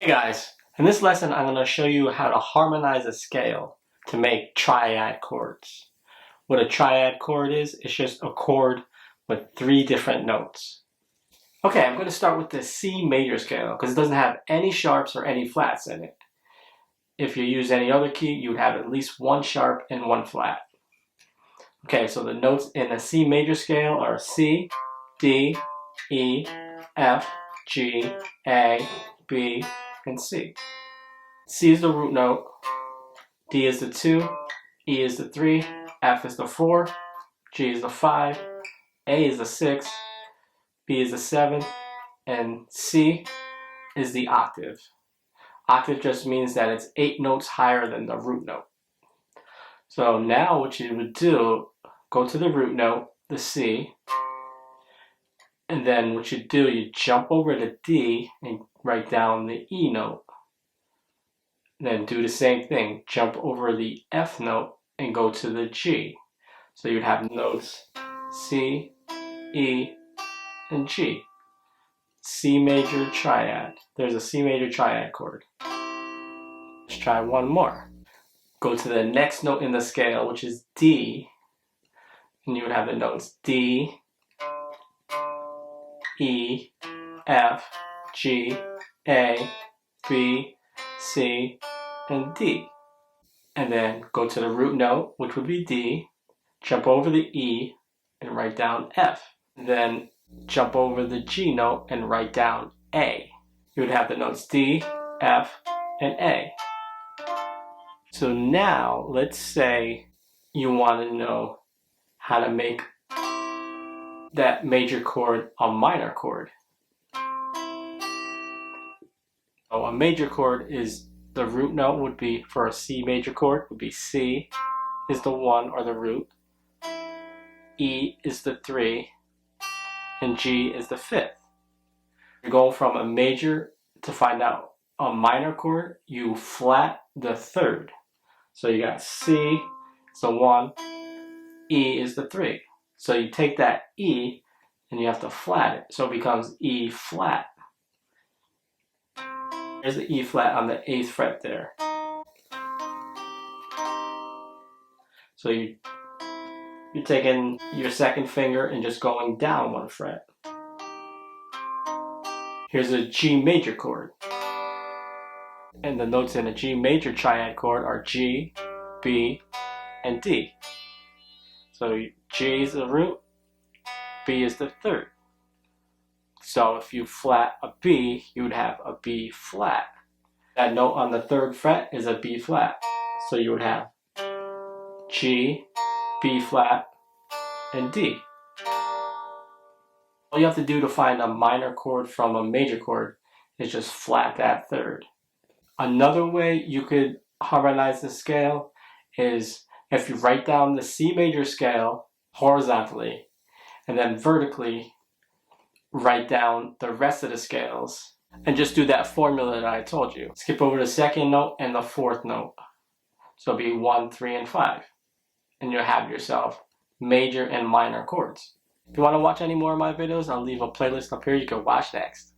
Hey guys, in this lesson I'm going to show you how to harmonize a scale to make triad chords. What a triad chord is, it's just a chord with 3 different notes. Okay, I'm going to start with the C major scale because it doesn't have any sharps or any flats in it. If you use any other key, you would have at least 1 sharp and 1 flat. Okay, so the notes in the C major scale are C, D, E, F, G, A, B, and C. C is the root note, D is the 2, E is the 3, F is the 4, G is the 5, A is the 6, B is the 7, and C is the octave. Octave just means that it's 8 notes higher than the root note. So now what you would do, go to the root note, the C, and then what you do, you jump over the D and write down the E note. Then do the same thing, jump over the F note and go to the G. So you'd have notes C, E, and G. C major triad. There's a C major triad chord. Let's try one more. Go to the next note in the scale, which is D, and you would have the notes D, E, F, G, A, B, C, and D. And then go to the root note, which would be D, jump over the E, and write down F. Then jump over the G note and write down A. You would have the notes D, F, and A. So now, let's say you want to know how to make that major chord a minor chord. So a major chord is the root note would be, for a C major chord, would be C is the 1 or the root, E is the 3, and G is the 5th. You're going from a major to find out a minor chord, you flat the 3rd. So you got C is the 1, E is the 3. So you take that E and you have to flat it. So it becomes E flat. There's the E flat on the 8th fret there. So you're taking your 2nd finger and just going down 1 fret. Here's a G major chord. And the notes in a G major triad chord are G, B, and D. So G is the root, B is the 3rd. So if you flat a B, you would have a B flat. That note on the 3rd fret is a B flat. So you would have G, B flat, and D. All you have to do to find a minor chord from a major chord is just flat that 3rd. Another way you could harmonize the scale is if you write down the C major scale horizontally and then vertically write down the rest of the scales and just do that formula that I told you. Skip over the 2nd note and the 4th note. So it'll be 1, 3, and 5. And you'll have yourself major and minor chords. If you want to watch any more of my videos, I'll leave a playlist up here you can watch next.